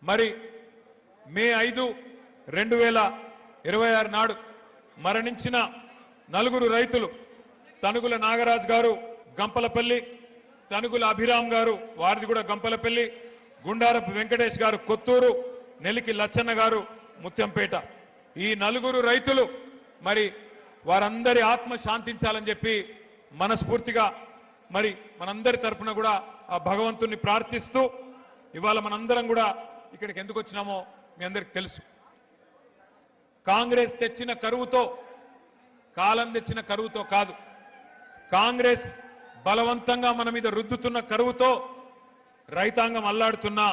మరి మే 5, 2026 నాడు మరణించిన నలుగురు రైతులు తనుగుల నాగరాజు గారు గంపలపల్లి, తనుగుల అభిరామ్ గారు వారిది కూడా గంపలపల్లి, గుండారపు వెంకటేష్ గారు కొత్తూరు, నెలికి లచ్చన్న గారు ముత్యంపేట. ఈ నలుగురు రైతులు మరి వారందరి ఆత్మ శాంతించాలని చెప్పి మనస్ఫూర్తిగా మరి మనందరి తరపున కూడా ఆ భగవంతుని ప్రార్థిస్తూ ఇవాళ మనందరం కూడా ఇక్కడికి ఎందుకు వచ్చినామో మీ అందరికి తెలుసు. కాంగ్రెస్ తెచ్చిన కరువుతో, కాలం తెచ్చిన కరువుతో కాదు, కాంగ్రెస్ బలవంతంగా మన మీద రుద్దుతున్న కరువుతో రైతాంగం అల్లాడుతున్నా,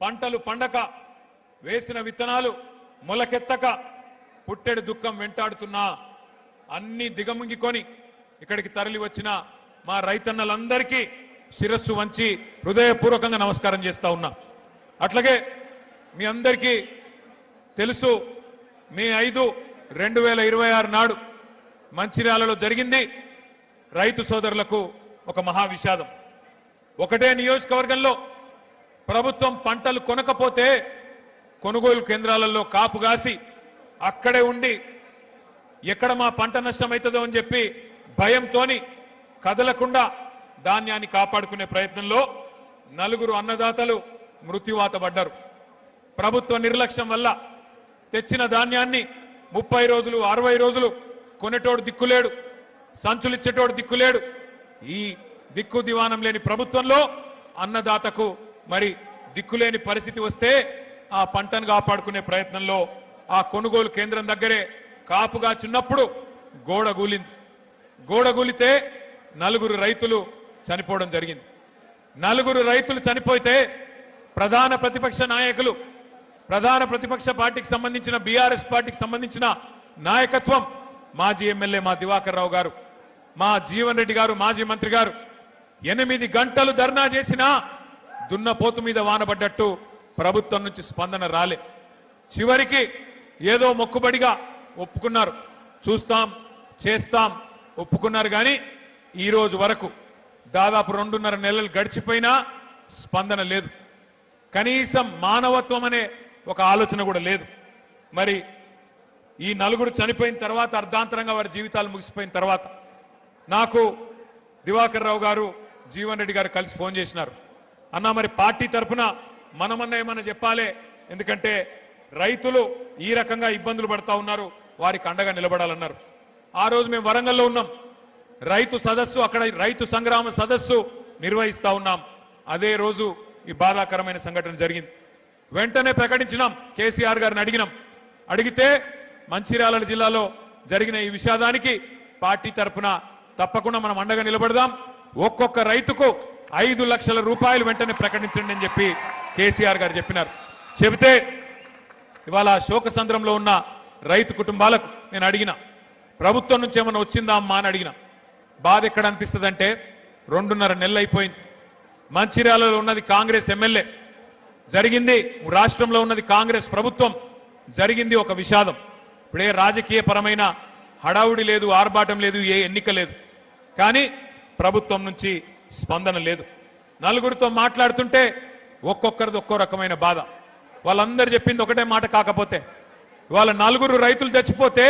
పంటలు పండక, వేసిన విత్తనాలు మొలకెత్తక, పుట్టెడు దుఃఖం వెంటాడుతున్నా అన్ని దిగముంగికొని ఇక్కడికి తరలి వచ్చిన మా రైతన్నలందరికీ శిరస్సు వంచి హృదయపూర్వకంగా నమస్కారం చేస్తా ఉన్నా. అట్లాగే మీ అందరికీ తెలుసు, మే 5, 2026 నాడు మంచిర్యాలలో జరిగింది రైతు సోదరులకు ఒక మహా విషాదం. ఒకటే నియోజకవర్గంలో ప్రభుత్వం పంటలు కొనకపోతే కొనుగోలు కేంద్రాలలో కాపుగాసి అక్కడే ఉండి ఎక్కడ మా పంట నష్టమవుతుందో అని చెప్పి భయంతోని కదలకుండా ధాన్యాన్ని కాపాడుకునే ప్రయత్నంలో నలుగురు అన్నదాతలు మృత్యువాత పడ్డారు. ప్రభుత్వ నిర్లక్ష్యం వల్ల తెచ్చిన ధాన్యాన్ని 30 రోజులు 60 రోజులు కొనేటోడు దిక్కులేడు, సంచులిచ్చేటోడు దిక్కులేడు. ఈ దిక్కు దివానం లేని ప్రభుత్వంలో అన్నదాతకు మరి దిక్కులేని పరిస్థితి వస్తే ఆ పంటను కాపాడుకునే ప్రయత్నంలో ఆ కొనుగోలు కేంద్రం దగ్గరే కాపుగా చిన్నప్పుడు గోడ కూలింది. గోడ కూలితే నలుగురు రైతులు చనిపోవడం జరిగింది. నలుగురు రైతులు చనిపోతే ప్రధాన ప్రతిపక్ష నాయకులు, ప్రధాన ప్రతిపక్ష పార్టీకి సంబంధించిన బీఆర్ఎస్ పార్టీకి సంబంధించిన నాయకత్వం, మాజీ ఎమ్మెల్యే మా దివాకర్ రావు గారు, మా జీవన్ రెడ్డి గారు, మాజీ మంత్రి గారు 8 గంటలు ధర్నా చేసినా దున్నపోతు మీద వానబడ్డట్టు ప్రభుత్వం నుంచి స్పందన రాలే. చివరికి ఏదో మొక్కుబడిగా ఒప్పుకున్నారు, చూస్తాం చేస్తాం ఒప్పుకున్నారు. కానీ ఈ రోజు వరకు దాదాపు 2.5 నెలలు గడిచిపోయినా స్పందన లేదు. కనీసం మానవత్వం అనే ఒక ఆలోచన కూడా లేదు. మరి ఈ నలుగురు చనిపోయిన తర్వాత, అర్ధాంతరంగా వారి జీవితాలు ముగిసిపోయిన తర్వాత నాకు దివాకర్ రావు గారు, జీవన్ రెడ్డి గారు కలిసి ఫోన్ చేసినారు. అన్నా మరి పార్టీ తరఫున మనమన్నా ఏమన్నా చెప్పాలి, ఎందుకంటే రైతులు ఈ రకంగా ఇబ్బందులు పడతా ఉన్నారు, వారికి అండగా నిలబడాలన్నారు. ఆ రోజు మేము వరంగల్లో ఉన్నాం, రైతు సదస్సు, అక్కడ రైతు సంగ్రామ సదస్సు నిర్వహిస్తా ఉన్నాం. అదే రోజు ఈ బాధాకరమైన సంఘటన జరిగింది. వెంటనే ప్రకటించినాం, కేసీఆర్ గారిని అడిగితే మంచిర్యాల జిల్లాలో జరిగిన ఈ విషాదానికి పార్టీ తరఫున తప్పకుండా మనం అండగా నిలబడదాం, ఒక్కొక్క రైతుకు 5 లక్షల రూపాయలు వెంటనే ప్రకటించండి అని చెప్పి కేసీఆర్ గారు చెప్పినారు. చెబితే ఇవాళ శోకసంద్రంలో ఉన్న రైతు కుటుంబాలకు నేను అడిగిన, ప్రభుత్వం నుంచి ఏమైనా వచ్చిందా అమ్మా అని అడిగిన. బాధ ఎక్కడ అనిపిస్తుంది అంటే 2.5 నెలలు అయిపోయింది. మంచిర్యాలలో ఉన్నది కాంగ్రెస్ ఎమ్మెల్యే, జరిగింది రాష్ట్రంలో ఉన్నది కాంగ్రెస్ ప్రభుత్వం, జరిగింది ఒక విషాదం. ఇప్పుడే రాజకీయ పరమైన హడావుడి లేదు, ఆర్భాటం లేదు, ఏ ఎన్నిక లేదు. కానీ ప్రభుత్వం నుంచి స్పందన లేదు. నలుగురితో మాట్లాడుతుంటే ఒక్కొక్కరిది ఒక్కో రకమైన బాధ. వాళ్ళందరూ చెప్పింది ఒకటే మాట. కాకపోతే వాళ్ళ 4 రైతులు చచ్చిపోతే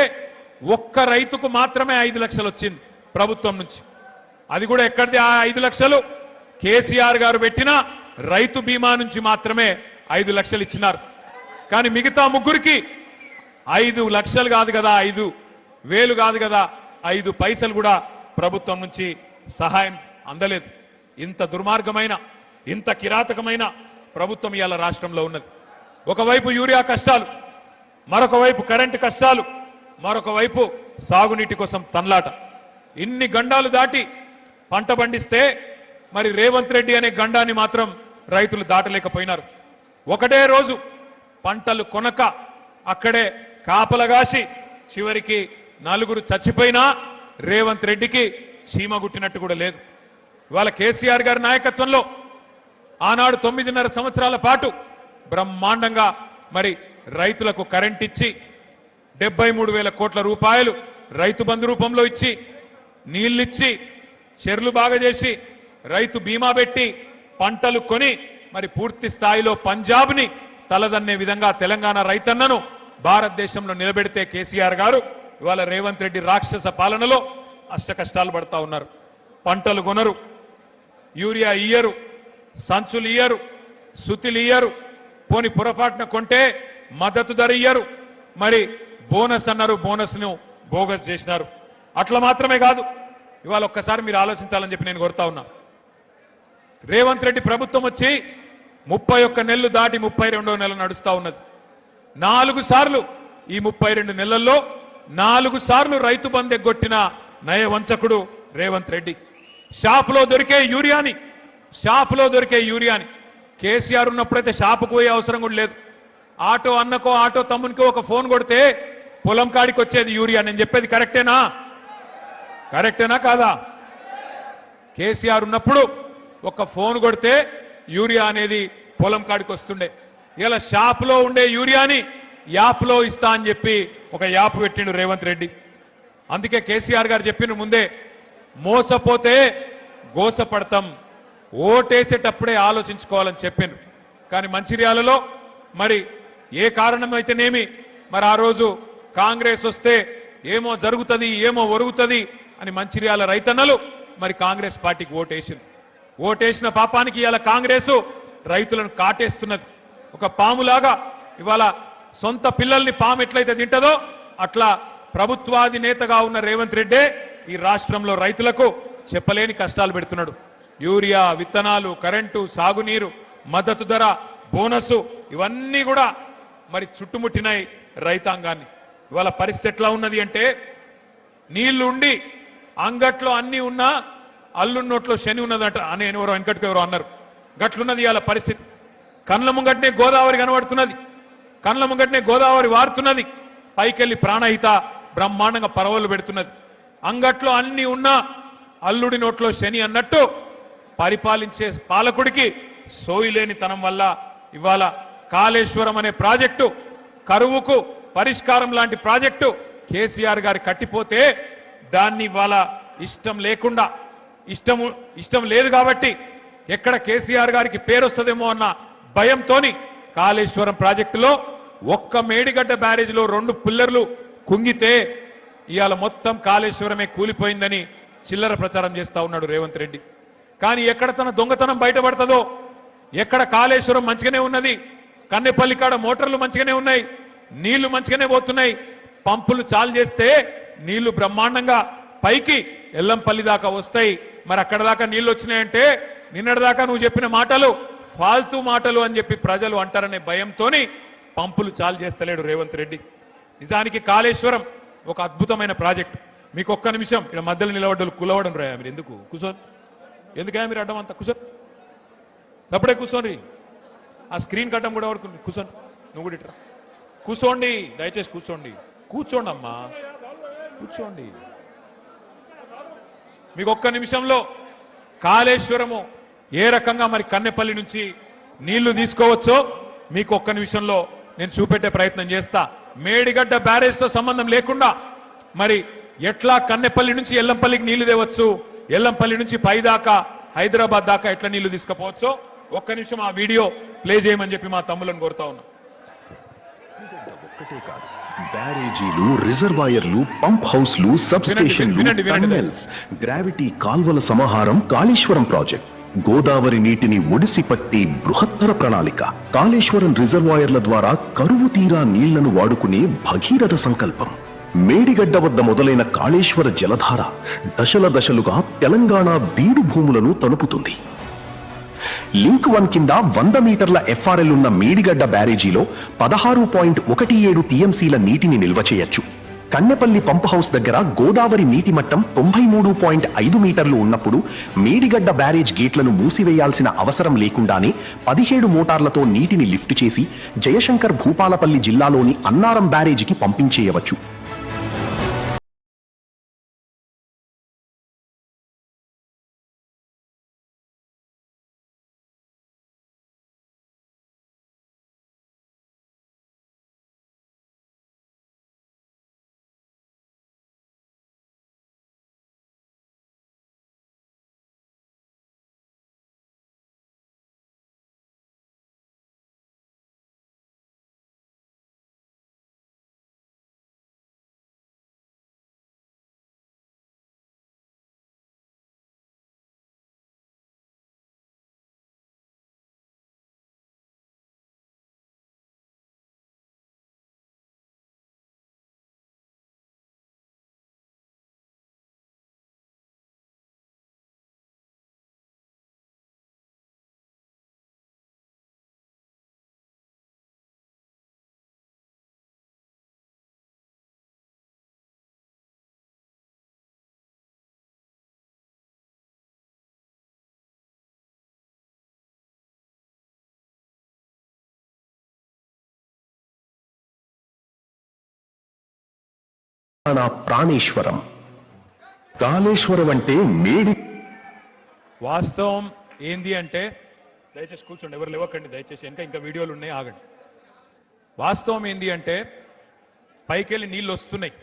ఒక్క రైతుకు మాత్రమే 5 లక్షలు వచ్చింది ప్రభుత్వం నుంచి. అది కూడా ఎక్కడిది ఆ 5 లక్షలు? కేసీఆర్ గారు పెట్టిన రైతు బీమా నుంచి మాత్రమే 5 లక్షలు ఇచ్చినారు. కానీ మిగతా ముగ్గురికి 5 లక్షలు కాదు కదా, 5,000 కాదు కదా, 5 పైసలు కూడా ప్రభుత్వం నుంచి సహాయం అందలేదు. ఇంత దుర్మార్గమైన, ఇంత కిరాతకమైన ప్రభుత్వం ఇవాళ రాష్ట్రంలో ఉన్నది. ఒకవైపు యూరియా కష్టాలు, మరొక వైపు కరెంటు కష్టాలు, మరొక వైపు సాగునీటి కోసం తన్లాట. ఇన్ని గండాలు దాటి పంట పండిస్తే మరి రేవంత్ రెడ్డి అనే గండాన్ని మాత్రం రైతులు దాటలేకపోయినారు. ఒకటే రోజు పంటలు కొనక అక్కడే కాపలగాసి చివరికి 4 చచ్చిపోయినా రేవంత్ రెడ్డికి చీమ గుట్టినట్టు కూడా లేదు. ఇవాళ కేసీఆర్ గారి నాయకత్వంలో ఆనాడు 9.5 సంవత్సరాల పాటు బ్రహ్మాండంగా మరి రైతులకు కరెంట్ ఇచ్చి 73,000 కోట్ల రూపాయలు రైతు బంధు రూపంలో ఇచ్చి, నీళ్ళిచ్చి, చెర్లు బాగా చేసి, రైతు బీమా పెట్టి, పంటలు కొని మరి పూర్తి స్థాయిలో పంజాబ్ని తలదన్నే విధంగా తెలంగాణ రైతన్నను భారతదేశంలో నిలబెడితే కేసీఆర్ గారు ఇవాళ రేవంత్ రెడ్డి రాక్షస పాలనలో అష్టకష్టాలు పడతా ఉన్నారు. పంటలు కొనరు, యూరియా ఇయ్యరు, సంచులు ఇయ్యరు, సుతిలు ఇయ్యరు, పోని పొరపాటున కొంటే మద్దతు ధర ఇయ్యరు, మరి బోనస్ అన్నారు, బోనస్ను బోగస్ చేసినారు. అట్లా మాత్రమే కాదు, ఇవాళ ఒక్కసారి మీరు ఆలోచించాలని చెప్పి నేను కోరుతా ఉన్నా. రేవంత్ రెడ్డి ప్రభుత్వం వచ్చి 31 నెలలు దాటి 32వ నెల నడుస్తా ఉన్నది. 4 సార్లు ఈ 32 నెలల్లో 4 సార్లు రైతు బంధు ఎగ్గొట్టిన నయవంచకుడు రేవంత్ రెడ్డి. షాపులో దొరికే యూరియాని కేసీఆర్ ఉన్నప్పుడైతే షాపుకు పోయే అవసరం కూడా లేదు. ఆటో అన్నకో ఆటో తమ్మునికో ఒక ఫోన్ కొడితే పొలం కాడికి వచ్చేది యూరియా. నేను చెప్పేది కరెక్టేనా కాదా? కేసీఆర్ ఉన్నప్పుడు ఒక ఫోన్ కొడితే యూరియా అనేది పొలం కాడికి వస్తుండే. ఇలా షాపులో ఉండే యూరియాని యాప్లో ఇస్తా అని చెప్పి ఒక యాప్ పెట్టిండు రేవంత్ రెడ్డి. అందుకే కేసీఆర్ గారు చెప్పిన ముందే మోసపోతే గోసపడతాం, ఓటేసేటప్పుడే ఆలోచించుకోవాలని చెప్పిండ్రు. కానీ మంచిర్యాలలో మరి ఏ కారణమైతేనేమి మరి ఆ రోజు కాంగ్రెస్ వస్తే ఏమో జరుగుతుంది, ఏమో ఒరుగుతుంది అని మంచిర్యాల రైతన్నలు మరి కాంగ్రెస్ పార్టీకి ఓటేసిన పాపానికి ఇవాళ కాంగ్రెస్ రైతులను కాటేస్తున్నది. ఒక పాములాగా ఇవాళ సొంత పిల్లల్ని పాము ఎట్లయితే తింటదో అట్లా ప్రభుత్వాధినేతగా ఉన్న రేవంత్ రెడ్డి ఈ రాష్ట్రంలో రైతులకు చెప్పలేని కష్టాలు పెడుతున్నాడు. యూరియా, విత్తనాలు, కరెంటు, సాగునీరు, మద్దతు ధర, బోనసు ఇవన్నీ కూడా మరి చుట్టుముట్టినాయి రైతాంగాన్ని. ఇవాళ పరిస్థితి ఎట్లా ఉన్నది అంటే నీళ్లు ఉండి అంగట్లో అన్ని ఉన్నా అల్లున్నోట్లో శని ఉన్నదట అని ఎవరో వెనకటికి ఎవరో అన్నారు. గట్లున్నది ఇవాళ పరిస్థితి. కళ్ళ ముంగట్నే గోదావరి కనబడుతున్నది, కళ్ళ ముంగట్నే గోదావరి వారుతున్నది, పైకెళ్ళి ప్రాణహిత బ్రహ్మాండంగా పరవలు పెడుతున్నది. అంగట్లో అన్ని ఉన్నా అల్లుడి నోట్లో శని అన్నట్టు పరిపాలించే పాలకుడికి సోయిలేనితనం వల్ల ఇవాళ కాళేశ్వరం అనే ప్రాజెక్టు కరువుకు పరిష్కారం లాంటి ప్రాజెక్టు కేసీఆర్ గారు కట్టిపోతే దాన్ని ఇవాళ ఇష్టం లేదు కాబట్టి ఎక్కడ కేసీఆర్ గారికి పేరు వస్తుందేమో అన్న భయంతోని కాళేశ్వరం ప్రాజెక్టులో ఒక్క మేడిగడ్డ బ్యారేజ్లో 2 పిల్లర్లు కుంగితే ఇవాళ మొత్తం కాళేశ్వరమే కూలిపోయిందని చిల్లర ప్రచారం చేస్తా ఉన్నాడు రేవంత్ రెడ్డి. కానీ ఎక్కడ తన దొంగతనం బయటపడుతుందో, ఎక్కడ కాళేశ్వరం మంచిగానే ఉన్నది, కన్నెపల్లి కాడ మోటార్లు మంచిగానే ఉన్నాయి, నీళ్లు మంచిగానే పోతున్నాయి, పంపులు చాలు చేస్తే నీళ్లు బ్రహ్మాండంగా పైకి ఎల్లంపల్లి దాకా వస్తాయి. మరి అక్కడ దాకా నీళ్లు వచ్చినాయంటే నిన్నటిదాకా నువ్వు చెప్పిన మాటలు ఫాల్తూ మాటలు అని చెప్పి ప్రజలు అంటారనే భయంతోని పంపులు చాలు చేస్తలేడు రేవంత్ రెడ్డి. నిజానికి కాళేశ్వరం ఒక అద్భుతమైన ప్రాజెక్టు. మీకు ఒక్క నిమిషం ఇక్కడ మధ్యలో నిలబడ్డలు కులవడం రాయా మీరు ఎందుకు కూర్చోని, ఎందుకయా మీరు అడ్డం అంతా కూర్చోని, అప్పుడే కూర్చోండి. ఆ స్క్రీన్ కట్టం కూడా పడుకుంది, కూర్చోండి. నువ్వు కూడా ఇట్రా కూర్చోండి, దయచేసి కూర్చోండి అమ్మా కూర్చోండి. మీకు ఒక్క నిమిషంలో కాళేశ్వరము ఏ రకంగా మరి కన్నెపల్లి నుంచి నీళ్లు తీసుకోవచ్చో మీకు ఒక్క నిమిషంలో నేను చూపెట్టే ప్రయత్నం చేస్తా. మేడిగడ్డ బ్యారేజ్ తో సంబంధం లేకుండా మరి ఎట్లా కన్నెపల్లి నుంచి ఎల్లంపల్లికి నీళ్లు తేవచ్చు, ఎల్లంపల్లి నుంచి పై దాకా హైదరాబాద్ దాకా ఎట్లా నీళ్లు తీసుకుపోవచ్చో ఒక్క నిమిషం ఆ వీడియో ప్లే చేయమని చెప్పి మా తమ్ములను కోరుతా ఉన్నా. బ్యారేజీలు, రిజర్వాయర్లు, పంప్ హౌస్లు, సబ్ స్టేషన్లు, టన్నెల్స్, గ్రావిటీ కాల్వల సమాహారం కాళేశ్వరం ప్రాజెక్ట్. గోదావరి నీటిని ఒడిసి పట్టి బృహత్తర ప్రణాళిక. కాళేశ్వరం రిజర్వాయర్ల ద్వారా కరువు తీరా నీళ్లను వాడుకునే భగీరథ సంకల్పం. మేడిగడ్డ వద్ద మొదలైన కాళేశ్వర జలధార దశలుగా తెలంగాణ బీడు భూములను తలుపుతుంది. లింక్ 1 కింద 100 మీటర్ల ఎఫ్ఆర్ఎల్ ఉన్న మేడిగడ్డ బ్యారేజీలో 16.17 టీఎంసీల నీటిని నిల్వ చేయొచ్చు. కన్నెపల్లి పంప్ హౌస్ దగ్గర గోదావరి నీటి మట్టం 93.5 మీటర్లు ఉన్నప్పుడు మేడిగడ్డ బ్యారేజ్ గేట్లను మూసివేయాల్సిన అవసరం లేకుండానే 17 మోటార్లతో నీటిని లిఫ్ట్ చేసి జయశంకర్ భూపాలపల్లి జిల్లాలోని అన్నారం బ్యారేజీకి పంపించేయవచ్చు. నా ప్రాణేశ్వరం. కాళేశ్వరం అంటే మేడి వాస్తవం ఏంది అంటే, దయచేసి కూర్చోండి, ఎవరు లేవకండి దయచేసి, ఇంకా వీడియోలు ఉన్నాయి, ఆగండి. వాస్తవం ఏంది అంటే, పైకెళ్ళి నీళ్ళు వస్తున్నాయి,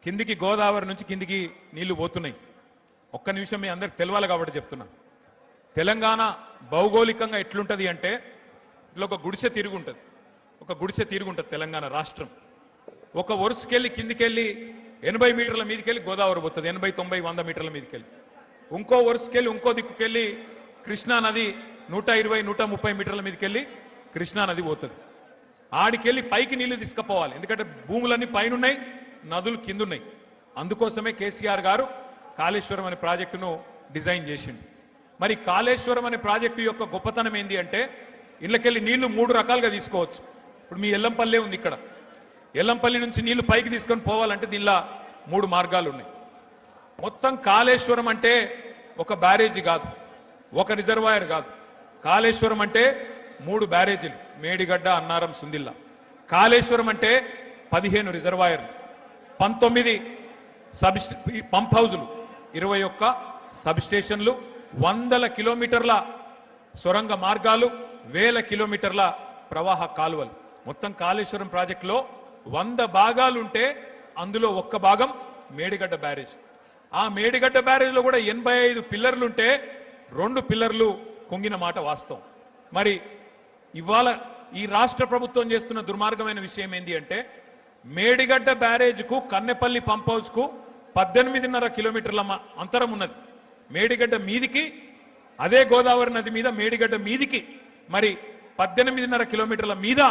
కిందికి గోదావరి నుంచి కిందికి నీళ్లు పోతున్నాయి. ఒక్క నిమిషం మీ అందరికి తెలవాలి కాబట్టి చెప్తున్నా. తెలంగాణ భౌగోళికంగా ఎట్లుంటది అంటే, ఇట్లా ఒక గుడిసె తిరుగుంటది తెలంగాణ రాష్ట్రం. ఒక వరుసకెళ్ళి కిందికెళ్ళి 80 మీటర్ల మీదకెళ్ళి గోదావరి పోతుంది, 80, 90, 100 మీటర్ల మీదకెళ్ళి. ఇంకో వరుసకెళ్ళి ఇంకో దిక్కుకెళ్ళి కృష్ణా నది 120, 130 మీటర్ల మీదకెళ్ళి కృష్ణా నది పోతుంది. ఆడికెళ్ళి పైకి నీళ్లు తీసుకుపోవాలి, ఎందుకంటే భూములన్నీ పైనున్నాయి, నదులు కిందున్నాయి. అందుకోసమే కేసీఆర్ గారు కాళేశ్వరం అనే ప్రాజెక్టును డిజైన్ చేసిండు. మరి కాళేశ్వరం అనే ప్రాజెక్టు యొక్క గొప్పతనం ఏంది అంటే, ఇళ్ళకెళ్ళి నీళ్లు 3 రకాలుగా తీసుకోవచ్చు. ఇప్పుడు మీ ఎల్లంపల్లె ఉంది, ఇక్కడ ఎల్లంపల్లి నుంచి నీళ్లు పైకి తీసుకొని పోవాలంటే దీనిలో 3 మార్గాలు ఉన్నాయి. మొత్తం కాళేశ్వరం అంటే ఒక బ్యారేజీ కాదు, ఒక రిజర్వాయర్ కాదు. కాళేశ్వరం అంటే 3 బ్యారేజీలు, మేడిగడ్డ, అన్నారం, సుందిల్లా. కాళేశ్వరం అంటే 15 రిజర్వాయర్లు, 19 పంప్ హౌజులు, 21 సబ్ స్టేషన్లు, 100 కిలోమీటర్ల సొరంగ మార్గాలు, 1000 కిలోమీటర్ల ప్రవాహ కాలువలు. మొత్తం కాళేశ్వరం ప్రాజెక్టులో 100 భాగాలుంటే అందులో 1 భాగం మేడిగడ్డ బ్యారేజ్. ఆ మేడిగడ్డ బ్యారేజ్లో కూడా 85 పిల్లర్లుంటే 2 పిల్లర్లు కుంగిన మాట వాస్తవం. మరి ఇవాళ ఈ రాష్ట్ర ప్రభుత్వం చేస్తున్న దుర్మార్గమైన విషయం ఏంది అంటే, మేడిగడ్డ బ్యారేజ్కు కన్నెపల్లి పంప్ హౌస్కు 18.5 కిలోమీటర్ల అంతరం ఉన్నది. మేడిగడ్డ మీదికి, అదే గోదావరి నది మీద మేడిగడ్డ మీదికి మరి 18.5 కిలోమీటర్ల మీద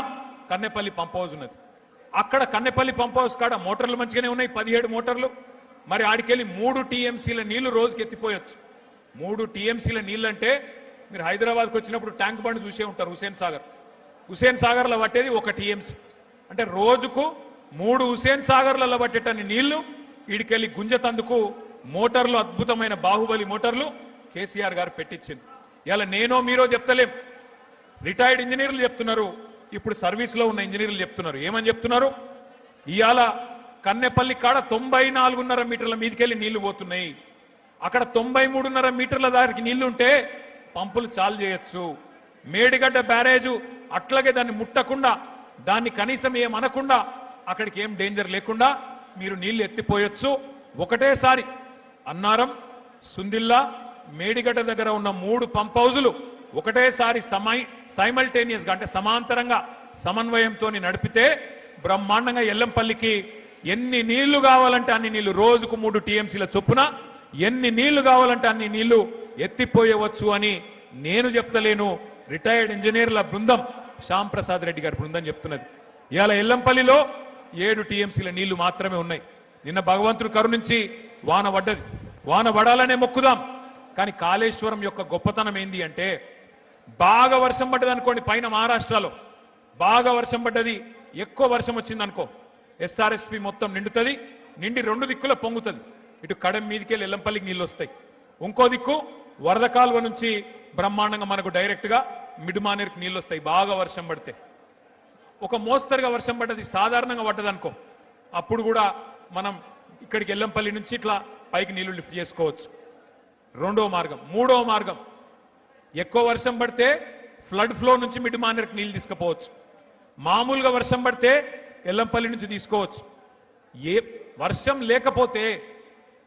కన్నెపల్లి పంప్ హౌస్ ఉన్నది. అక్కడ కన్నెపల్లి పంప్ హౌస్ కాడ మోటార్లు మంచిగానే ఉన్నాయి, 17 మోటార్లు. మరి ఆడికెళ్ళి 3 టీఎంసీల నీళ్లు రోజుకి ఎత్తిపోయొచ్చు. 3 టీఎంసీల నీళ్ళు అంటే, మీరు హైదరాబాద్కి వచ్చినప్పుడు ట్యాంక్ బండ్ చూసే ఉంటారు, హుసేన్ సాగర్లో పట్టేది 1 టీఎంసీ. అంటే రోజుకు 3 హుసేన్ సాగర్లలో పట్టేటన్ని నీళ్లు వీడికెళ్ళి గుంజతందుకు మోటార్లు, అద్భుతమైన బాహుబలి మోటార్లు కేసీఆర్ గారు పెట్టించింది. ఇలా నేనో మీరో చెప్తలేం, రిటైర్డ్ ఇంజనీర్లు చెప్తున్నారు, ఇప్పుడు సర్వీస్లో ఉన్న ఇంజనీర్లు చెప్తున్నారు. ఏమని చెప్తున్నారు? ఇవాళ కన్నెపల్లి కాడ 94.5 మీటర్ల మీదకెళ్ళి నీళ్లు పోతున్నాయి. అక్కడ 93.5 మీటర్ల దానికి నీళ్లు ఉంటే పంపులు చాలు చేయొచ్చు. మేడిగడ్డ బ్యారేజు అట్లాగే దాన్ని ముట్టకుండా, దాన్ని కనీసం ఏమనకుండా, అక్కడికి ఏం డేంజర్ లేకుండా మీరు నీళ్లు ఎత్తిపోయొచ్చు. ఒకటేసారి అన్నారం, సుందిల్లా, మేడిగడ్డ దగ్గర ఉన్న 3 పంప్ హౌజులు ఒకటేసారి సైమల్టేనియస్గా అంటే సమాంతరంగా సమన్వయంతో నడిపితే బ్రహ్మాండంగా ఎల్లంపల్లికి ఎన్ని నీళ్లు కావాలంటే అన్ని నీళ్లు, రోజుకు 3 టీఎంసీల చొప్పున ఎన్ని నీళ్లు కావాలంటే అన్ని నీళ్లు ఎత్తిపోయవచ్చు అని నేను చెప్తలేను, రిటైర్డ్ ఇంజనీర్ల బృందం, శ్యామ్ ప్రసాద్ రెడ్డి గారి బృందం చెప్తున్నది. ఇవాళ ఎల్లంపల్లిలో 7 టీఎంసీల నీళ్లు మాత్రమే ఉన్నాయి. నిన్న భగవంతుడు కరుణించి వాన పడ్డది, వాన పడాలనే మొక్కుదాం. కానీ కాళేశ్వరం యొక్క గొప్పతనం ఏంది అంటే, బాగా వర్షం పడ్డది అనుకోండి, పైన మహారాష్ట్రలో బాగా వర్షం పడ్డది, ఎక్కువ వర్షం వచ్చింది అనుకో, ఎస్ఆర్ఎస్పి మొత్తం నిండుతుంది, నిండి 2 దిక్కుల పొంగుతుంది. ఇటు కడెం మీదకెళ్ళి ఎల్లంపల్లికి నీళ్ళు వస్తాయి, ఇంకో దిక్కు వరద కాలువ నుంచి బ్రహ్మాండంగా మనకు డైరెక్ట్గా మిడ్మానేర్కి నీళ్ళు వస్తాయి. బాగా వర్షం పడితే ఒక మోస్తరుగా వర్షం పడ్డది, సాధారణంగా పడ్డది అనుకో, అప్పుడు కూడా మనం ఇక్కడికి ఎల్లంపల్లి నుంచి ఇట్లా పైకి నీళ్లు లిఫ్ట్ చేసుకోవచ్చు. 2వ మార్గం. 3వ మార్గం, ఎక్కువ వర్షం పడితే ఫ్లడ్ ఫ్లో నుంచి మిడ్మానేర్కి నీళ్ళు తీసుకుపోవచ్చు. మామూలుగా వర్షం పడితే ఎల్లంపల్లి నుంచి తీసుకోవచ్చు. ఏ వర్షం లేకపోతే,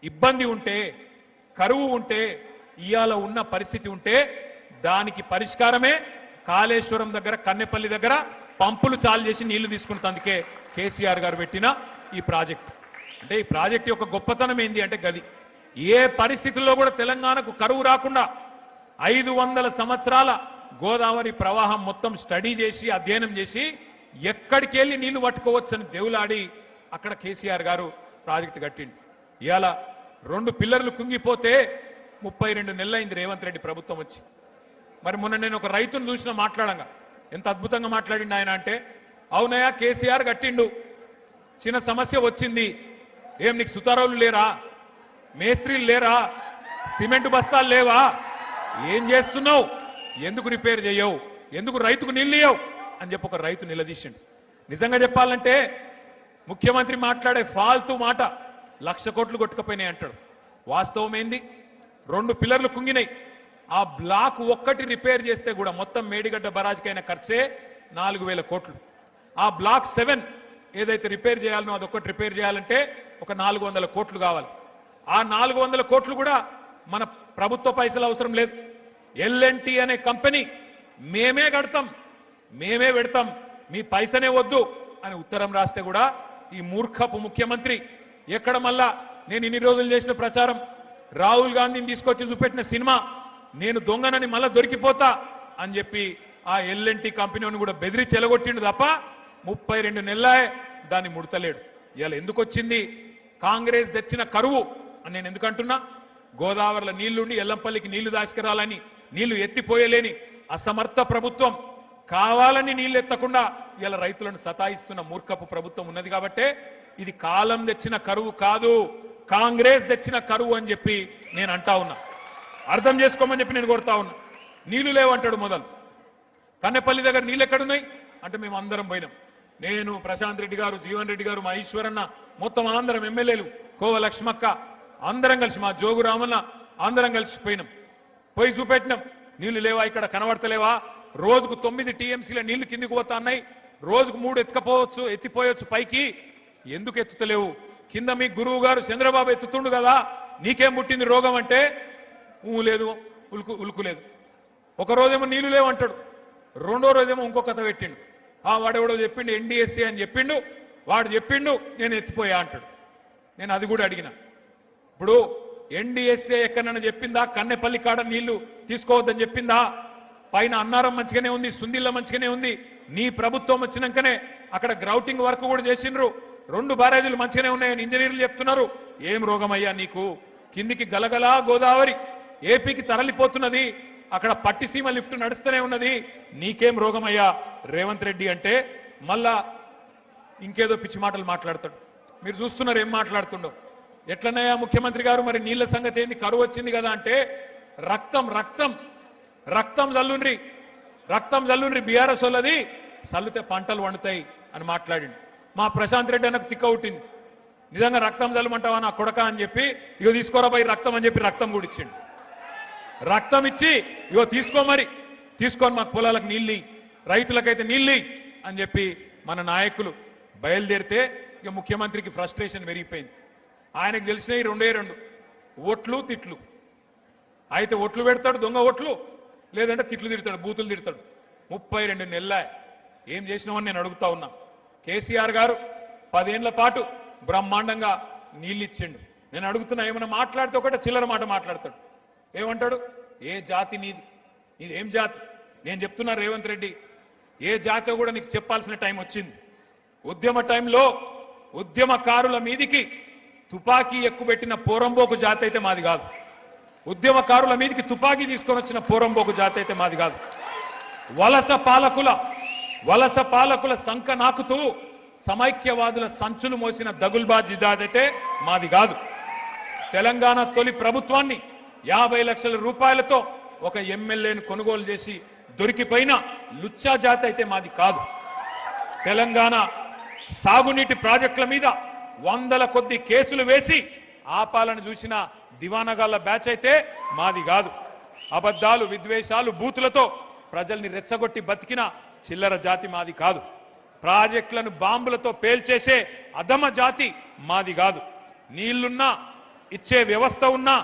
ఇబ్బంది ఉంటే, కరువు ఉంటే, ఇయాల ఉన్న పరిస్థితి ఉంటే దానికి పరిష్కారమే కాళేశ్వరం దగ్గర, కన్నెపల్లి దగ్గర పంపులు చాలు చేసి నీళ్లు తీసుకున్నందుకే కేసీఆర్ గారు పెట్టిన ఈ ప్రాజెక్ట్. అంటే ఈ ప్రాజెక్ట్ యొక్క గొప్పతనం ఏంది అంటే గది. ఏ పరిస్థితుల్లో కూడా తెలంగాణకు కరువు రాకుండా 500 సంవత్సరాల గోదావరి ప్రవాహం మొత్తం స్టడీ చేసి, అధ్యయనం చేసి, ఎక్కడికి వెళ్ళి నీళ్లు పట్టుకోవచ్చని దేవులాడి అక్కడ కేసీఆర్ గారు ప్రాజెక్టు కట్టిండు. ఇవాళ 2 పిల్లర్లు కుంగిపోతే 32 నెలలైంది రేవంత్ రెడ్డి ప్రభుత్వం వచ్చి. మరి మొన్న నేను ఒక రైతును చూసిన మాట్లాడంగా ఎంత అద్భుతంగా మాట్లాడిండు ఆయన అంటే, అవునయ్యా కేసీఆర్ కట్టిండు, చిన్న సమస్య వచ్చింది, ఏం నీకు సుతారోలు లేరా, మేస్త్రీలు లేరా, సిమెంట్ బస్తాలు లేవా, ఏం చేస్తున్నావు, ఎందుకు రిపేర్ చేయవు, ఎందుకు రైతుకు నీళ్ళు ఇయ్యవు అని చెప్పి ఒక రైతు నిలదీసిండు. నిజంగా చెప్పాలంటే ముఖ్యమంత్రి మాట్లాడే ఫాల్తూ మాట 1,00,000 కోట్లు కొట్టుకుపోయినాయి అంటాడు. వాస్తవం ఏంది? 2 పిల్లర్లు కుంగినాయి. ఆ బ్లాక్ ఒక్కటి రిపేర్ చేస్తే కూడా మొత్తం మేడిగడ్డ బరాజ్కైన ఖర్చే 4,000 కోట్లు. ఆ బ్లాక్ 7 ఏదైతే రిపేర్ చేయాలనో అదొక్కటి రిపేర్ చేయాలంటే ఒక 400 కోట్లు కావాలి. ఆ 400 కోట్లు కూడా మన ప్రభుత్వ పైసలు అవసరం లేదు. ఎల్ఎన్టీ అనే కంపెనీ మేమే కడతాం, మేమే పెడతాం, మీ పైసనే వద్దు అని ఉత్తరం రాస్తే కూడా ఈ మూర్ఖపు ముఖ్యమంత్రి ఎక్కడ మళ్ళా నేను ఇన్ని రోజులు చేసిన ప్రచారం, రాహుల్ గాంధీని తీసుకొచ్చి చూపెట్టిన సినిమా నేను దొంగనని మళ్ళా దొరికిపోతా అని చెప్పి ఆ ఎల్ఎన్టీ కంపెనీని కూడా బెదిరించి ఎలగొట్టిండు తప్ప 32 నెలలే దాన్ని ముడతలేడు. ఇవాళ ఎందుకు వచ్చింది? కాంగ్రెస్ తెచ్చిన కరువు అని నేను ఎందుకంటున్నా? గోదావరిలో నీళ్లుండి ఎల్లంపల్లికి నీళ్లు దాసుకురాలని నీళ్లు ఎత్తిపోయలేని అసమర్థ ప్రభుత్వం, కావాలని నీళ్లు ఎత్తకుండా ఇలా రైతులను సతాయిస్తున్న మూర్ఖపు ప్రభుత్వం ఉన్నది కాబట్టే ఇది కాలం తెచ్చిన కరువు కాదు, కాంగ్రెస్ తెచ్చిన కరువు అని చెప్పి నేను అంటా ఉన్నా. అర్థం చేసుకోమని చెప్పి నేను కోరుతా ఉన్నా. నీళ్లు లేవంటాడు మొదలు. కన్నెపల్లి దగ్గర నీళ్ళు ఎక్కడున్నాయి అంటే మేము అందరం పోయినాం. నేను, ప్రశాంత్ రెడ్డి గారు, జీవన్ రెడ్డి గారు, మా ఈశ్వరన్న, మొత్తం అందరం ఎమ్మెల్యేలు, కోవ లక్ష్మక్క అందరం కలిసి, మా జోగు రామన్న అందరం కలిసి పోయినాం. పోయి చూపెట్టినాం. నీళ్లు లేవా, ఇక్కడ కనబడతలేవా? రోజుకు 9 టీఎంసీల నీళ్లు కిందికి పోతా ఉన్నాయి. రోజుకు 3 ఎత్తిపోయొచ్చు పైకి. ఎందుకు ఎత్తుతలేవు? కింద మీ గురువు గారు చంద్రబాబు ఎత్తుతుండు కదా, నీకేం పుట్టింది రోగం అంటే లేదు, ఉలుకు లేదు. ఒక రోజేమో నీళ్లు లేవు అంటాడు, రెండో రోజేమో ఇంకో కథ పెట్టిండు. వాడెవడో చెప్పిండు ఎన్డీఎస్ఏ అని చెప్పిండు, వాడు చెప్పిండు నేను ఎత్తిపోయా అంటాడు. నేను అది కూడా అడిగిన. ఇప్పుడు ఎన్డీఎస్ఏ ఎక్కడన్నా చెప్పిందా కన్నెపల్లి కాడ నీళ్లు తీసుకోవద్దని చెప్పిందా? పైన అన్నారం మంచిగానే ఉంది, సుందిల్ల మంచిగానే ఉంది. నీ ప్రభుత్వం వచ్చినాకనే అక్కడ గ్రౌటింగ్ వర్క్ కూడా చేసిండ్రు. 2 బ్యారేజీలు మంచిగానే ఉన్నాయని ఇంజనీర్లు చెప్తున్నారు. ఏం రోగమయ్యా నీకు? కిందికి గలగలా గోదావరి ఏపీకి తరలిపోతున్నది, అక్కడ పట్టిసీమ లిఫ్ట్ నడుస్తూనే ఉన్నది, నీకేం రోగమయ్యా రేవంత్ రెడ్డి అంటే మళ్ళా ఇంకేదో పిచ్చి మాటలు మాట్లాడతాడు. మీరు చూస్తున్నారు ఏం మాట్లాడుతుండో. ఎట్లనయ్యా ముఖ్యమంత్రి గారు, మరి నీళ్ల సంగతి ఏంది? కరువు వచ్చింది కదా అంటే రక్తం రక్తం రక్తం జల్లుండ్రి బీఆర్ఎస్ వాళ్ళది, చల్లితే పంటలు వండుతాయి అని మాట్లాడిండు. మా ప్రశాంత్ రెడ్డి అన్నకు తిక్క ఉట్టింది. నిజంగా రక్తం జల్లమంటావా నా కొడక అని చెప్పి, ఇగో తీసుకోరా పోయి రక్తం అని చెప్పి రక్తం కూడా ఇచ్చిండు. రక్తం ఇచ్చి ఇగో తీసుకొని మాకు పొలాలకు నీళ్ళు, రైతులకైతే నీళ్ళు అని చెప్పి మన నాయకులు బయలుదేరితే ఇక ముఖ్యమంత్రికి ఫ్రస్ట్రేషన్ పెరిగిపోయింది. ఆయనకు తెలిసినవి 2 ఓట్లు తిట్లు. అయితే ఓట్లు పెడతాడు, దొంగ ఓట్లు, లేదంటే తిట్లు తిడతాడు, బూతులు తిడతాడు. 32 నెలలే ఏం చేసినామని నేను అడుగుతా ఉన్నా. కేసీఆర్ గారు 10 ఏళ్ల పాటు బ్రహ్మాండంగా నీళ్ళు ఇచ్చిండు. నేను అడుగుతున్నా, ఏమైనా మాట్లాడితే ఒకటే చిల్లర మాట మాట్లాడతాడు. ఏమంటాడు? ఏ జాతి నీది, ఏం జాతి? నేను చెప్తున్నా రేవంత్ రెడ్డి, ఏ జాతో కూడా నీకు చెప్పాల్సిన టైం వచ్చింది. ఉద్యమ టైంలో ఉద్యమకారుల మీదికి తుపాకీ ఎక్కుబెట్టిన పోరంబోకు జాతి అయితే మాది కాదు. ఉద్యమకారుల మీదికి తుపాకీ తీసుకొని వచ్చిన పోరంబోకు జాతి అయితే మాది కాదు. వలస పాలకుల సంక నాకుతూ సమైక్యవాదుల సంచులు మోసిన దగుల్బాజీ జాతి మాది కాదు. తెలంగాణ తొలి ప్రభుత్వాన్ని 50 లక్షల రూపాయలతో ఒక ఎమ్మెల్యేను కొనుగోలు చేసి దొరికిపోయిన లుచ్చా జాతి అయితే మాది కాదు. తెలంగాణ సాగునీటి ప్రాజెక్టుల మీద 100ల కొద్ది కేసులు వేసి ఆపాలను చూసిన దివానగాళ్ల బ్యాచ్ అయితే మాది కాదు. అబద్ధాలు, విద్వేషాలు, బూతులతో ప్రజల్ని రెచ్చగొట్టి బతికిన చిల్లర జాతి మాది కాదు. ప్రాజెక్టులను బాంబులతో పేల్చేసే అధమ జాతి మాది కాదు. నీళ్లున్నా, ఇచ్చే వ్యవస్థ ఉన్నా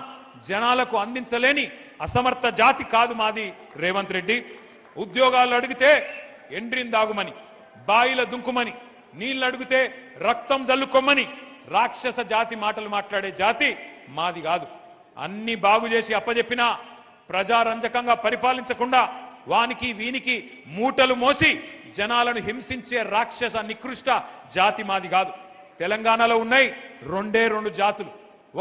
జనాలకు అందించలేని అసమర్థ జాతి కాదు మాది రేవంత్ రెడ్డి. ఉద్యోగాలు అడిగితే ఎండ్రిందాగుమని, బాయిల దుంకుమని, నీళ్లు అడిగితే రక్తం జల్లుకొమ్మని రాక్షస జాతి మాటలు మాట్లాడే జాతి మాది కాదు. అన్ని బాగు చేసి అప్పజెప్పినా ప్రజారంజకంగా పరిపాలించకుండా వానికి వీనికి మూటలు మోసి జనాలను హింసించే రాక్షస నికృష్ట జాతి మాది కాదు. తెలంగాణలో ఉన్నాయి 2 జాతులు.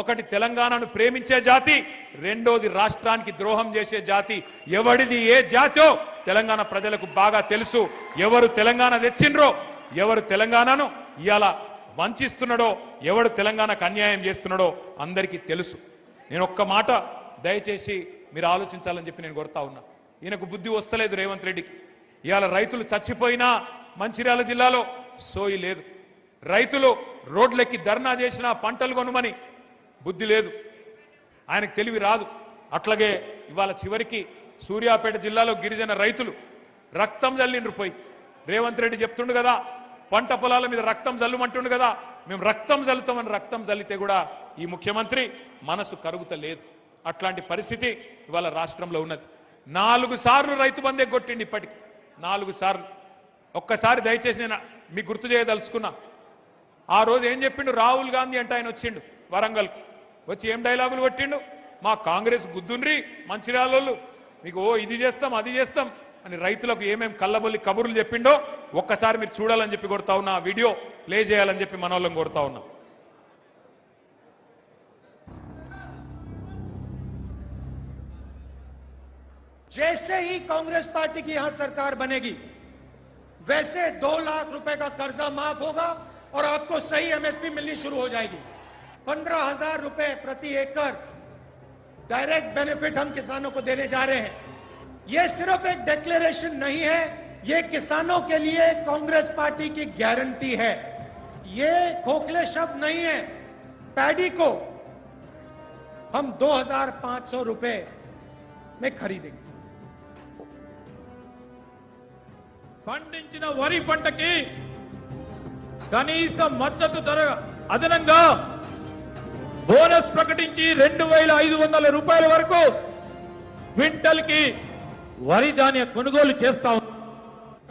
ఒకటి తెలంగాణను ప్రేమించే జాతి, రెండోది రాష్ట్రానికి ద్రోహం చేసే జాతి. ఎవడిది ఏ జాతో తెలంగాణ ప్రజలకు బాగా తెలుసు. ఎవరు తెలంగాణ తెచ్చిండ్రో, ఎవరు తెలంగాణను ఇవాళ వంచిస్తున్నాడో, ఎవడు తెలంగాణకు అన్యాయం చేస్తున్నాడో అందరికీ తెలుసు. నేను ఒక్క మాట దయచేసి మీరు ఆలోచించాలని చెప్పి నేను కోరుతా ఉన్నా. ఈయనకు బుద్ధి వస్తలేదు రేవంత్ రెడ్డికి. ఇవాళ రైతులు చచ్చిపోయినా మంచిర్యాల జిల్లాలో సోయి లేదు. రైతులు రోడ్లెక్కి ధర్నా చేసినా పంటలు కొనుమని బుద్ధి లేదు, ఆయనకు తెలివి రాదు. అట్లాగే ఇవాళ చివరికి సూర్యాపేట జిల్లాలో గిరిజన రైతులు రక్తం జల్లిండ్రు పోయి. రేవంత్ రెడ్డి చెప్తుండు కదా, పంట పొలాల మీద రక్తం జల్లుమంటుండు కదా, మేము రక్తం జల్లుతామని రక్తం జల్లితే కూడా ఈ ముఖ్యమంత్రి మనసు కరుగుతలేదు. అట్లాంటి పరిస్థితి ఇవాళ రాష్ట్రంలో ఉన్నది. 4 సార్లు రైతు బంధు ఎగ్గొట్టిండి, ఇప్పటికి 4 సార్లు. ఒక్కసారి దయచేసి నేను మీకు గుర్తు చేయదలుచుకున్నా. ఆ రోజు ఏం చెప్పిండు రాహుల్ గాంధీ అంటే, ఆయన వచ్చిండు వరంగల్కు, వచ్చి ఏం డైలాగులు కొట్టిండు, మా కాంగ్రెస్ గుద్దుండ్రి మంచిర్యాలలో మీకు ఇది చేస్తాం అది చేస్తాం అని రైతులకు ఏమేం కళ్ళబొల్లి కబుర్లు చెప్పిండో ఒక్కసారి మీరు చూడాలని చెప్పి కొడతా ఉన్నా, ఆ వీడియో ప్లే చేయాలని చెప్పి మనోళ్ళని కొడతా ఉన్నా. जैसे ही कांग्रेस पार्टी की यहां सरकार बनेगी वैसे 2 लाख रुपए का कर्जा माफ होगा और आपको सही एमएसपी मिलनी शुरू हो जाएगी। 15,000 रुपए प्रति एकड़ डायरेक्ट बेनिफिट हम किसानों को देने जा रहे हैं। यह सिर्फ एक डिक्लेरेशन नहीं है, यह किसानों के लिए कांग्रेस पार्टी की गारंटी है। यह खोखले शब्द नहीं है। पैडी को हम 2,500 रुपए में खरीदेंगे। పండించిన వరి పంటకి కనీస మద్దతు ధర అదనంగా బోనస్ ప్రకటించి 2,500 రూపాయల వరకు క్వింటల్ కి వరి ధాన్య కొనుగోలు చేస్తాం.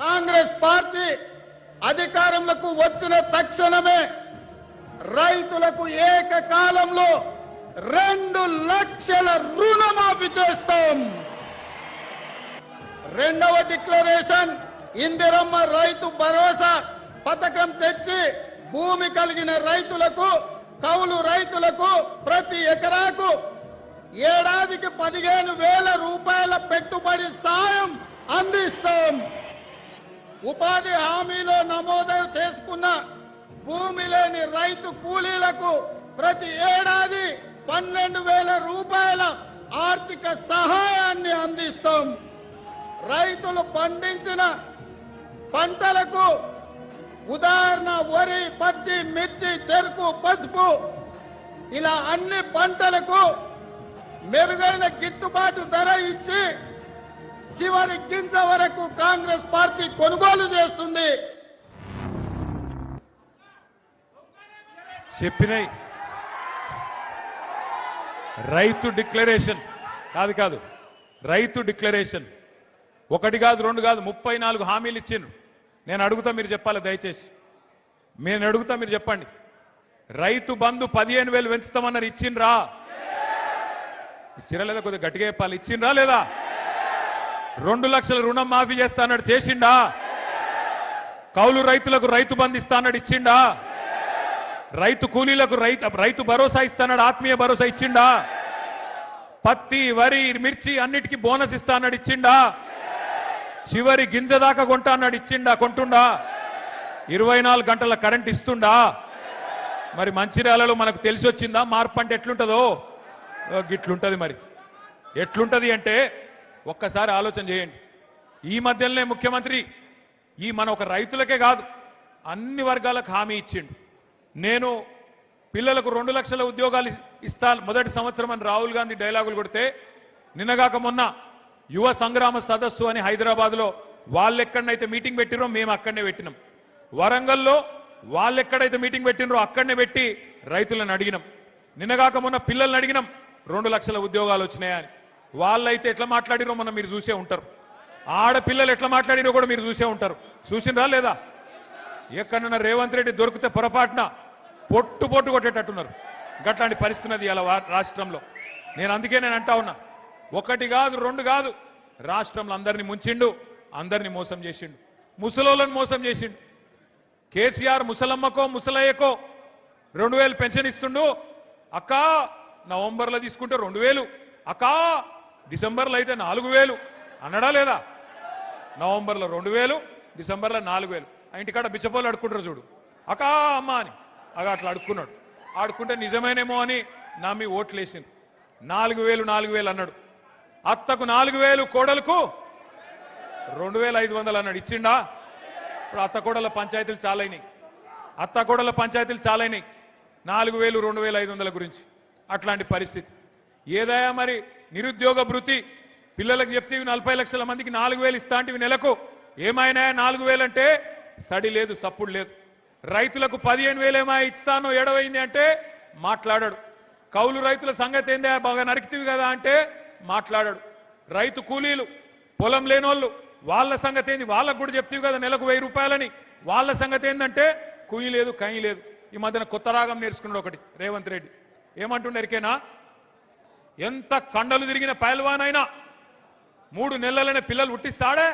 కాంగ్రెస్ పార్టీ అధికారంలోకి వచ్చిన తక్షణమే రైతులకు ఏకకాలంలో 2 లక్షల రుణమాఫీ చేస్తాం. రెండవ డిక్లరేషన్ ఇందిరమ్మ రైతు భరోసా పథకం తెచ్చి భూమి కలిగిన రైతులకు, కౌలు రైతులకు ప్రతి ఎకరాకు ఏడాదికి 15,000 రూపాయల పెట్టుబడి సాయం అందిస్తాం. ఉపాధి హామీలో నమోదు చేసుకున్న భూమి లేని రైతు కూలీలకు ప్రతి ఏడాది 12,000 రూపాయల ఆర్థిక సహాయాన్ని అందిస్తాం. రైతులు పండించిన పంటలకు ఉదాహరణ వరి, పత్తి, మిర్చి, చెరుకు, పసుపు ఇలా అన్ని పంటలకు మెరుగైన గిట్టుబాటు ధర ఇచ్చి చివరి గింజ వరకు కాంగ్రెస్ పార్టీ కొనుగోలు చేస్తుంది. చెప్పినాయి రైతు డిక్లరేషన్ కాదు, రైతు డిక్లరేషన్ 1 కాదు 2 కాదు 34 హామీలు ఇచ్చిండ్రు. నేను అడుగుతా, మీరు చెప్పాలి దయచేసి. నేను అడుగుతా, మీరు చెప్పండి. రైతు బంధు 15,000 పెంచుతామన్నారు, ఇచ్చిండ్రా? ఇచ్చిరా లేదా? కొద్దిగా గట్టిగా చెప్పాలి, ఇచ్చిండ్రా లేదా? 2 లక్షల రుణం మాఫీ చేస్తా అన్నాడు, చేసిండా? కౌలు రైతులకు రైతు బంధు ఇస్తా అన్నాడు, ఇచ్చిండా? రైతు కూలీలకు రైతు భరోసా ఇస్తాడు, ఆత్మీయ భరోసా ఇచ్చిండా? పత్తి, వరి, మిర్చి అన్నిటికీ బోనస్ ఇస్తా అన్నాడు, ఇచ్చిండా? చివరి గింజ దాకా కొంటా అన్నాడు, ఇచ్చిండా? కొంటుండా? 24 గంటల కరెంట్ ఇస్తుండా? మరి మంచిర్యాలలో మనకు తెలిసి వచ్చిందా మార్పు అంటే ఎట్లుంటుందో? గిట్లుంటది. మరి ఎట్లుంటది అంటే ఒక్కసారి ఆలోచన చేయండి. ఈ మధ్యలోనే ముఖ్యమంత్రి మన ఒక రైతులకే కాదు అన్ని వర్గాలకు హామీ ఇచ్చిండు. నేను పిల్లలకు 2 లక్షల ఉద్యోగాలు ఇస్తాను మొదటి సంవత్సరం అని రాహుల్ గాంధీ డైలాగులు కొడితే, నిన్నగాక మొన్న యువ సంగ్రామ సదస్సు అని హైదరాబాద్లో వాళ్ళెక్కడనైతే మీటింగ్ పెట్టిరో మేము అక్కడనే పెట్టినాం. వరంగల్లో వాళ్ళెక్కడైతే మీటింగ్ పెట్టినరో అక్కడనే పెట్టి రైతులను అడిగినాం. నిన్నగాక మొన్న పిల్లల్ని అడిగినాం 2 లక్షల ఉద్యోగాలు వచ్చినాయా అని. వాళ్ళైతే ఎట్లా మాట్లాడిరో మొన్న మీరు చూసే ఉంటారు. ఆడపిల్లలు ఎట్లా మాట్లాడిరో కూడా మీరు చూసే ఉంటారు. చూసినరా లేదా? ఎక్కడన్నా రేవంత్ రెడ్డి దొరికితే పొరపాటున పొట్టు కొట్టేటట్టున్నారు. గట్లాంటి పరిస్థితి ఇలా రాష్ట్రంలో. అందుకే నేను అంటా ఉన్నా, 1 కాదు 2 కాదు, రాష్ట్రంలో అందరినీ ముంచిండు, అందరినీ మోసం చేసిండు, ముసలోళ్ళని మోసం చేసిండు. కేసీఆర్ ముసలమ్మకో ముసలయ్యకో 2,000 పెన్షన్ ఇస్తుండు. అక్క నవంబర్లో తీసుకుంటే 2,000, అక్క డిసెంబర్లో అయితే 4,000 అన్నడా లేదా? నవంబర్లో 2,000, డిసెంబర్లో 4,000. ఆ ఇంటికాడ బిచ్చపోలు అడుక్కుంటారు చూడు, అక్క అమ్మ అని అట్లా అడుక్కున్నాడు. ఆడుకుంటే నిజమేనేమో అని నమ్మి ఓట్లు వేసింది. 4,000 అన్నాడు. అత్తకు 4,000, కోడలకు 2,500 అన్నాడు. ఇచ్చిండా? ఇప్పుడు అత్త కోడల పంచాయతీలు చాలైనాయి. అత్తకోడల పంచాయతీలు చాలైనాయి 4000 2500 గురించి అట్లాంటి పరిస్థితి ఏదయా మరి నిరుద్యోగ భృతి పిల్లలకు చెప్తే 40 లక్షల మందికి 4000 ఇస్తా అంటే నెలకు ఏమైనా 4000 అంటే సడి లేదు సప్పుడు లేదు రైతులకు 15000 ఏమై ఇస్తానో ఏడవైంది అంటే మాట్లాడాడు కౌలు రైతుల సంగతి ఏందా బాగా నరికితివి కదా అంటే మాట్లాడాడు రైతు కూలీలు పొలం లేనోళ్ళు వాళ్ళ సంగతి ఏంది వాళ్ళకు కూడా చెప్తివి కదా నెలకు 1000 రూపాయలని వాళ్ళ సంగతి ఏందంటే కుయ్యి లేదు కయ్యి లేదు ఈ మధ్యన కొత్త రాగం నేర్చుకున్నాడు ఒకటి రేవంత్ రెడ్డి ఏమంటుండరికేనా ఎంత కండలు తిరిగిన పైల్వానైనా 3 నెలలనే పిల్లలు పుట్టిస్తాడే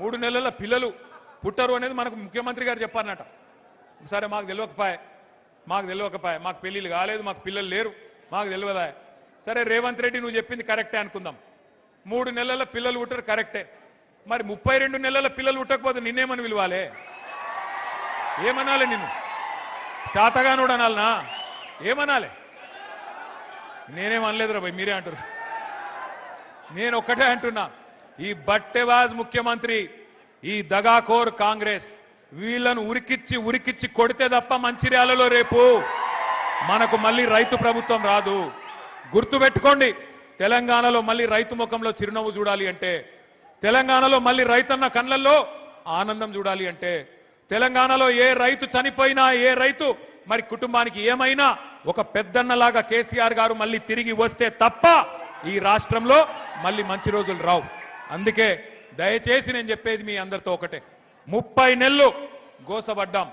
3 నెలల పిల్లలు పుట్టరు అనేది మనకు ముఖ్యమంత్రి గారు చెప్పారన్నట సరే మాకు తెలియకపాయే మాకు పెళ్లిళ్ళు కాలేదు మాకు పిల్లలు లేరు మాకు తెలియదా సరే రేవంత్ రెడ్డి నువ్వు చెప్పింది కరెక్టే అనుకుందాం 3 నెలల పిల్లలు పుట్టరు కరెక్టే మరి 32 నెలల పిల్లలు పుట్టకపోతే నిన్నేమని పిలవాలే ఏమనాలి నిన్ను శాతగానుడు అనాలనా ఏమనాలి నేనేమనలేదురా భయ్ మీరే అంటారు నేను ఒక్కటే అంటున్నా ఈ బట్టెవాజ్ ముఖ్యమంత్రి ఈ దగాకోర్ కాంగ్రెస్ వీళ్ళను ఉరికిచ్చి కొడితే తప్ప మంచిర్యాలలో రేపు మనకు మళ్ళీ రైతు ప్రభుత్వం రాదు గుర్తుపెట్టుకోండి తెలంగాణలో మళ్ళీ రైతు ముఖంలో చిరునవ్వు చూడాలి అంటే తెలంగాణలో మళ్ళీ రైతన్న కళ్ళల్లో ఆనందం చూడాలి అంటే తెలంగాణలో ఏ రైతు చనిపోయినా ఏ రైతు మరి కుటుంబానికి ఏమైనా ఒక పెద్దన్నలాగా కేసీఆర్ గారు మళ్ళీ తిరిగి వస్తే తప్ప ఈ రాష్ట్రంలో మళ్ళీ మంచి రోజులు రావు అందుకే దయచేసి నేను చెప్పేది మీ అందరితో ఒకటే 30 నెలలు గోసపడ్డాం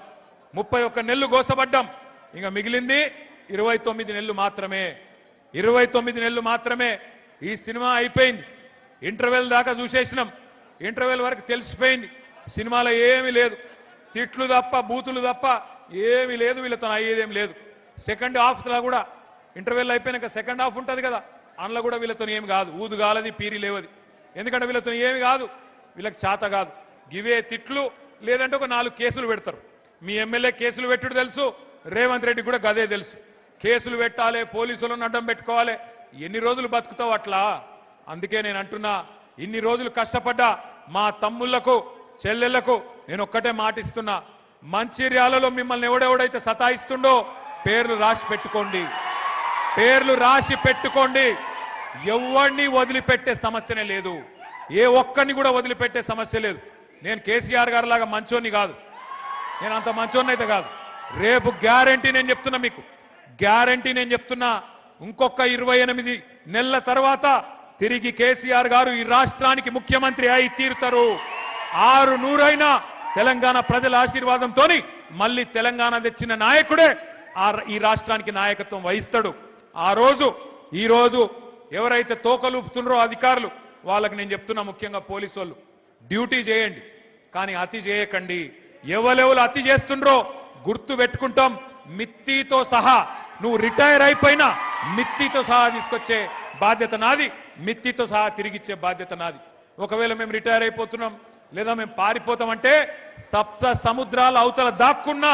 31 నెలలు గోసపడ్డాం ఇంకా మిగిలింది 29 నెలలు మాత్రమే 29 నెలలు మాత్రమే ఈ సినిమా అయిపోయింది ఇంటర్వెల్ దాకా చూసేసినాం ఇంటర్వెల్ వరకు తెలిసిపోయింది సినిమాలో ఏమీ లేదు తిట్లు తప్ప బూతులు తప్ప ఏమీ లేదు వీళ్ళతో అయ్యేదేం లేదు సెకండ్ హాఫ్లో కూడా ఇంటర్వెల్ అయిపోయినాక సెకండ్ హాఫ్ ఉంటుంది కదా అందులో కూడా వీళ్ళతో ఏమి కాదు ఊదు గాలది పీరి లేవది ఎందుకంటే వీళ్ళతో ఏమి కాదు వీళ్ళకి చేత కాదు గివే తిట్లు లేదంటే ఒక 4 కేసులు పెడతారు మీ ఎమ్మెల్యే కేసులు పెట్టుడు తెలుసు రేవంత్ రెడ్డి కూడా గదే తెలుసు కేసులు పెట్టాలి పోలీసులను అడ్డం పెట్టుకోవాలి ఎన్ని రోజులు బతుకుతావు అట్లా అందుకే నేను అంటున్నా ఇన్ని రోజులు కష్టపడ్డా మా తమ్ముళ్లకు చెల్లెళ్లకు నేను ఒక్కటే మాటిస్తున్నా మంచిర్యాలలో మిమ్మల్ని ఎవడెవడైతే సతాయిస్తుండో పేర్లు రాసి పెట్టుకోండి ఎవరిని వదిలిపెట్టే సమస్యనే లేదు ఏ ఒక్కరిని కూడా వదిలిపెట్టే సమస్య లేదు నేను కేసీఆర్ గారి లాగా మంచోని కాదు నేను అంత మంచోని అయితే కాదు రేపు గ్యారంటీ నేను చెప్తున్నా మీకు గ్యారంటీ నేను చెప్తున్నా ఇంకొక 28 నెలల తర్వాత తిరిగి కేసీఆర్ గారు ఈ రాష్ట్రానికి ముఖ్యమంత్రి అయి తీరుతారు 600 తెలంగాణ ప్రజల ఆశీర్వాదంతో మళ్ళీ తెలంగాణ తెచ్చిన నాయకుడే ఈ రాష్ట్రానికి నాయకత్వం వహిస్తాడు ఈ రోజు ఎవరైతే తోకలూపుతున్నారో అధికారులు వాళ్ళకి నేను చెప్తున్నా ముఖ్యంగా పోలీసు వాళ్ళు డ్యూటీ చేయండి కానీ అతి చేయకండి ఎవరెవరు అతి చేస్తుండ్రో గుర్తు పెట్టుకుంటాం మిత్తితో సహా నువ్వు రిటైర్ అయిపోయినా మిత్తితో సహా తీసుకొచ్చే బాధ్యత నాది మిత్తితో సహా తిరిగిచ్చే బాధ్యత నాది ఒకవేళ మేము రిటైర్ అయిపోతున్నాం లేదా మేము పారిపోతామంటే 7 సముద్రాల అవతల దాక్కున్నా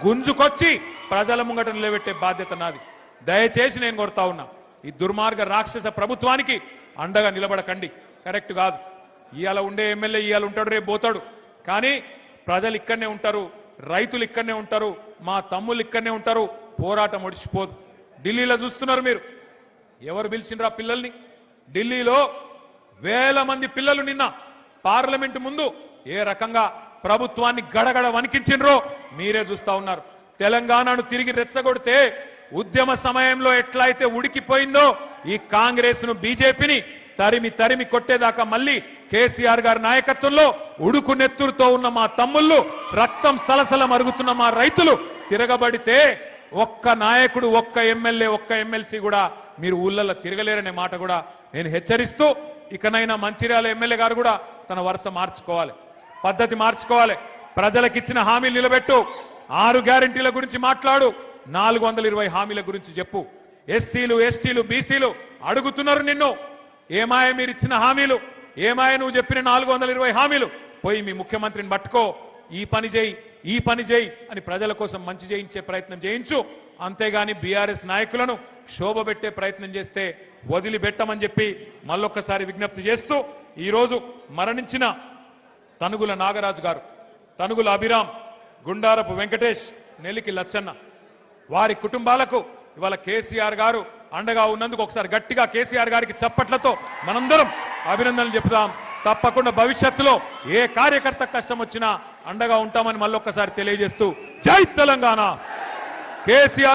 గుంజుకొచ్చి ప్రజల ముంగట నిలబెట్టే బాధ్యత నాది దయచేసి నేను కోరుతా ఉన్నా ఈ దుర్మార్గ రాక్షస ప్రభుత్వానికి అండగా నిలబడకండి కరెక్ట్ కాదు ఇవాళ ఉండే ఎమ్మెల్యే ఇవాళ ఉంటాడు రేపు పోతాడు కానీ ప్రజలు ఇక్కడనే ఉంటారు రైతులు ఇక్కడనే ఉంటారు మా తమ్ముళ్ళు ఇక్కడనే ఉంటారు పోరాటం ఒడిచిపోదు ఢిల్లీలో చూస్తున్నారు మీరు ఎవరు పిలిచిండ్రా పిల్లల్ని ఢిల్లీలో వేల మంది పిల్లలు నిన్న పార్లమెంట్ ముందు ఏ రకంగా ప్రభుత్వాన్ని గడగడ వణికించిండ్రో మీరే చూస్తా ఉన్నారు తెలంగాణను తిరిగి రెచ్చగొడితే ఉద్యమ సమయంలో ఎట్లయితే ఉడికిపోయిందో ఈ కాంగ్రెస్ ను బీజేపీని తరిమి కొట్టేదాకా మళ్ళీ కేసీఆర్ గారి నాయకత్వంలో ఉడుకు నెత్తురుతో ఉన్న మా తమ్ముళ్ళు రక్తం సలసల మరుగుతున్న మా రైతులు తిరగబడితే ఒక్క నాయకుడు ఒక్క ఎమ్మెల్యే ఒక్క ఎమ్మెల్సీ కూడా మీరు ఊళ్ళల్లో తిరగలేరనే మాట కూడా నేను హెచ్చరిస్తూ ఇకనైనా మంచిర్యాల ఎమ్మెల్యే గారు కూడా తన వరుస మార్చుకోవాలి పద్ధతి మార్చుకోవాలి ప్రజలకిచ్చిన హామీలు నిలబెట్టు 6 గ్యారెంటీల గురించి మాట్లాడు 420 హామీల గురించి చెప్పు ఎస్సీలు ఎస్టీలు బీసీలు అడుగుతున్నారు నిన్ను ఏమాయ మీరు ఇచ్చిన హామీలు ఏమాయ నువ్వు చెప్పిన 420 హామీలు పోయి మీ ముఖ్యమంత్రిని పట్టుకో ఈ పని చేయి అని ప్రజల కోసం మంచి చేయించే ప్రయత్నం చేయించు అంతేగాని బీఆర్ఎస్ నాయకులను శోభబెట్టే ప్రయత్నం చేస్తే వదిలిపెట్టమని చెప్పి మళ్ళొక్కసారి విజ్ఞప్తి చేస్తూ ఈరోజు మరణించిన తనుగుల నాగరాజు గారు తనుగుల అభిరామ్ గుండారపు వెంకటేష్, నెల్లికి లచ్చన్న, వారి కుటుంబాలకు ఇవాళ కేసీఆర్ గారు అండగా ఉన్నందుకు ఒకసారి గట్టిగా కేసీఆర్ గారికి చప్పట్లతో మనందరం అభినందనలు చెప్తాం. తప్పకుండా భవిష్యత్తులో ఏ కార్యకర్త కష్టం వచ్చినా అండగా ఉంటామని మళ్ళొక్కసారి తెలియజేస్తూ జై తెలంగాణ. కేసీఆర్